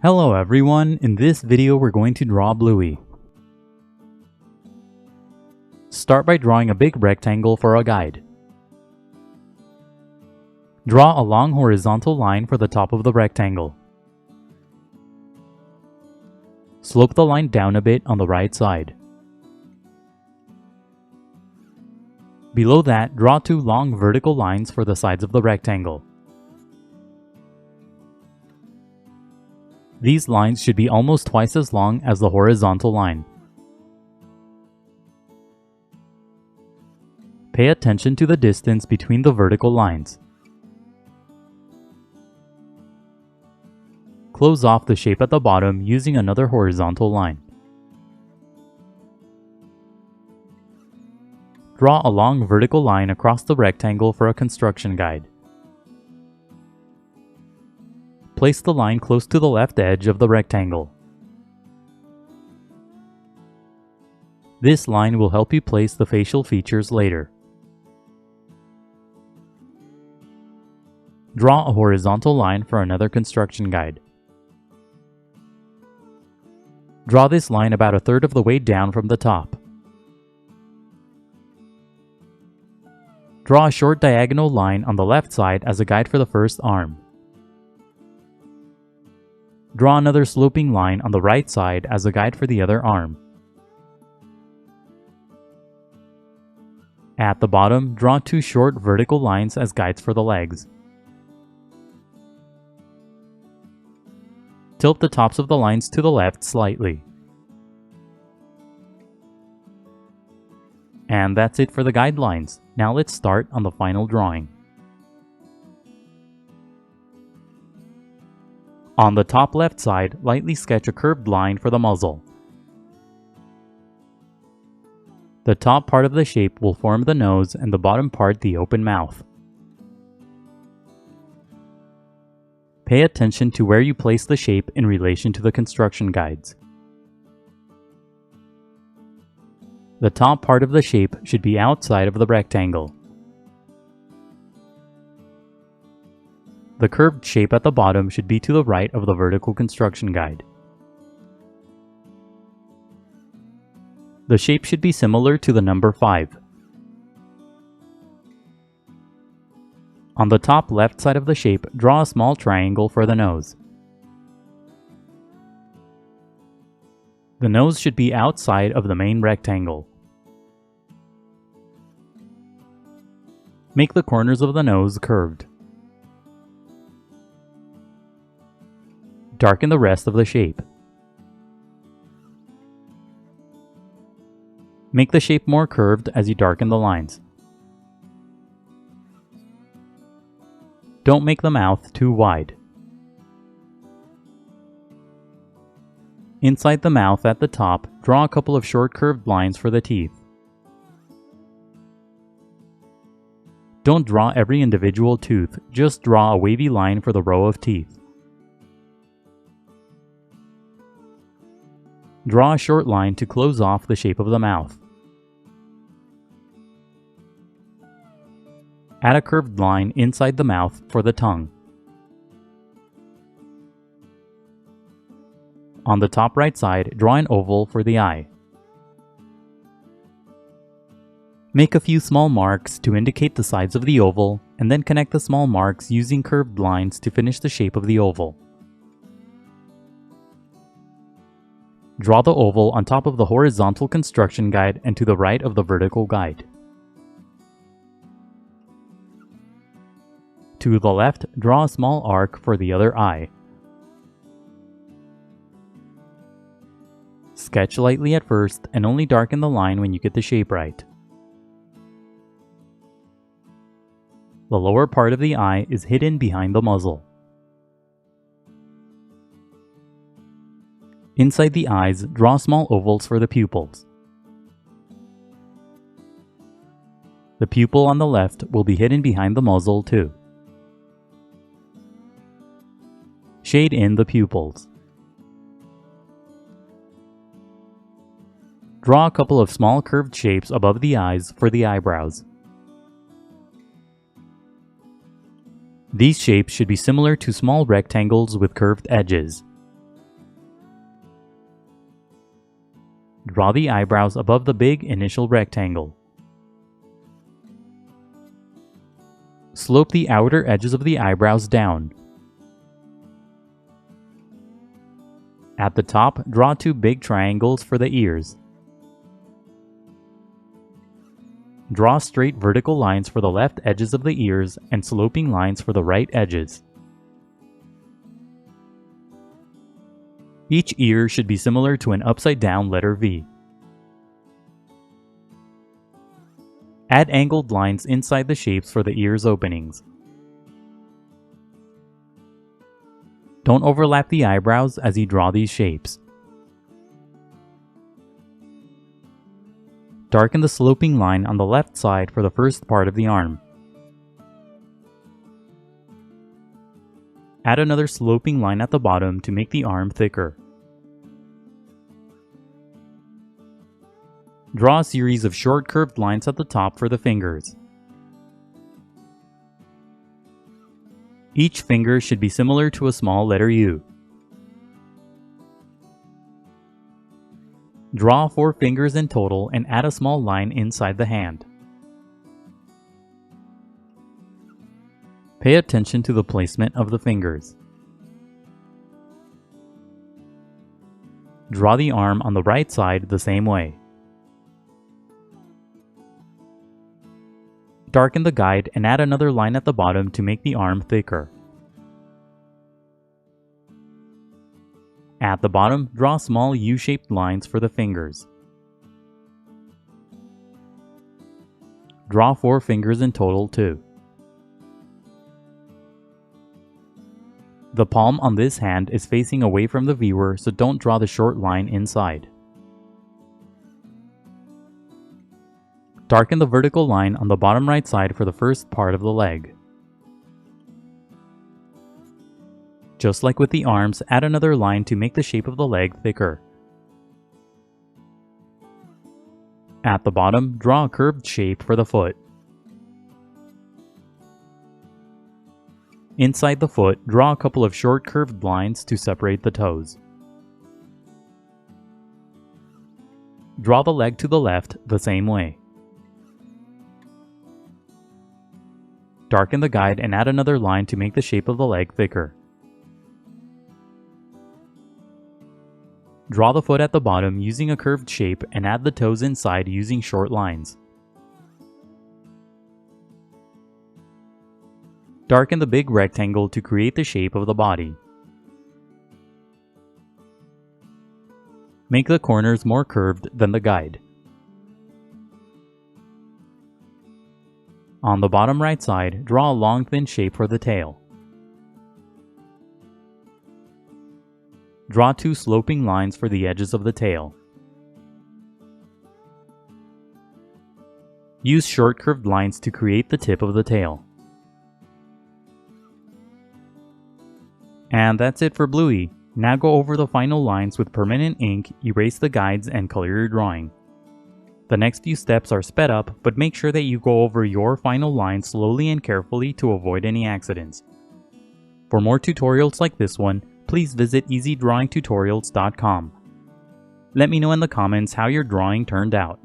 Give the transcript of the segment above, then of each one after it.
Hello everyone, in this video we're going to draw Bluey. Start by drawing a big rectangle for a guide. Draw a long horizontal line for the top of the rectangle. Slope the line down a bit on the right side. Below that, draw two long vertical lines for the sides of the rectangle. These lines should be almost twice as long as the horizontal line. Pay attention to the distance between the vertical lines. Close off the shape at the bottom using another horizontal line. Draw a long vertical line across the rectangle for a construction guide. Place the line close to the left edge of the rectangle. This line will help you place the facial features later. Draw a horizontal line for another construction guide. Draw this line about a third of the way down from the top. Draw a short diagonal line on the left side as a guide for the first arm. Draw another sloping line on the right side as a guide for the other arm. At the bottom, draw two short vertical lines as guides for the legs. Tilt the tops of the lines to the left slightly. And that's it for the guidelines. Now let's start on the final drawing. On the top left side, lightly sketch a curved line for the muzzle. The top part of the shape will form the nose and the bottom part the open mouth. Pay attention to where you place the shape in relation to the construction guides. The top part of the shape should be outside of the rectangle. The curved shape at the bottom should be to the right of the vertical construction guide. The shape should be similar to the number 5. On the top left side of the shape, draw a small triangle for the nose. The nose should be outside of the main rectangle. Make the corners of the nose curved. Darken the rest of the shape. Make the shape more curved as you darken the lines. Don't make the mouth too wide. Inside the mouth at the top, draw a couple of short curved lines for the teeth. Don't draw every individual tooth, just draw a wavy line for the row of teeth. Draw a short line to close off the shape of the mouth. Add a curved line inside the mouth for the tongue. On the top right side, draw an oval for the eye. Make a few small marks to indicate the sides of the oval, and then connect the small marks using curved lines to finish the shape of the oval. Draw the oval on top of the horizontal construction guide and to the right of the vertical guide. To the left, draw a small arc for the other eye. Sketch lightly at first and only darken the line when you get the shape right. The lower part of the eye is hidden behind the muzzle. Inside the eyes, draw small ovals for the pupils. The pupil on the left will be hidden behind the muzzle too. Shade in the pupils. Draw a couple of small curved shapes above the eyes for the eyebrows. These shapes should be similar to small rectangles with curved edges. Draw the eyebrows above the big initial rectangle. Slope the outer edges of the eyebrows down. At the top, draw 2 big triangles for the ears. Draw straight vertical lines for the left edges of the ears and sloping lines for the right edges. Each ear should be similar to an upside-down letter V. Add angled lines inside the shapes for the ears' openings. Don't overlap the eyebrows as you draw these shapes. Darken the sloping line on the left side for the first part of the arm. Add another sloping line at the bottom to make the arm thicker. Draw a series of short curved lines at the top for the fingers. Each finger should be similar to a small letter U. Draw 4 fingers in total and add a small line inside the hand. Pay attention to the placement of the fingers. Draw the arm on the right side the same way. Darken the guide and add another line at the bottom to make the arm thicker. At the bottom, draw small U-shaped lines for the fingers. Draw 4 fingers in total too. The palm on this hand is facing away from the viewer, so don't draw the short line inside. Darken the vertical line on the bottom right side for the first part of the leg. Just like with the arms, add another line to make the shape of the leg thicker. At the bottom, draw a curved shape for the foot. Inside the foot, draw a couple of short curved lines to separate the toes. Draw the leg to the left the same way. Darken the guide and add another line to make the shape of the leg thicker. Draw the foot at the bottom using a curved shape and add the toes inside using short lines. Darken the big rectangle to create the shape of the body. Make the corners more curved than the guide. On the bottom right side, draw a long thin shape for the tail. Draw 2 sloping lines for the edges of the tail. Use short curved lines to create the tip of the tail. And that's it for Bluey. Now go over the final lines with permanent ink, erase the guides, and color your drawing. The next few steps are sped up, but make sure that you go over your final lines slowly and carefully to avoid any accidents. For more tutorials like this one, please visit easydrawingtutorials.com. Let me know in the comments how your drawing turned out.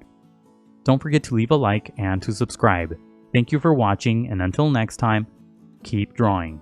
Don't forget to leave a like and to subscribe. Thank you for watching, and until next time, keep drawing.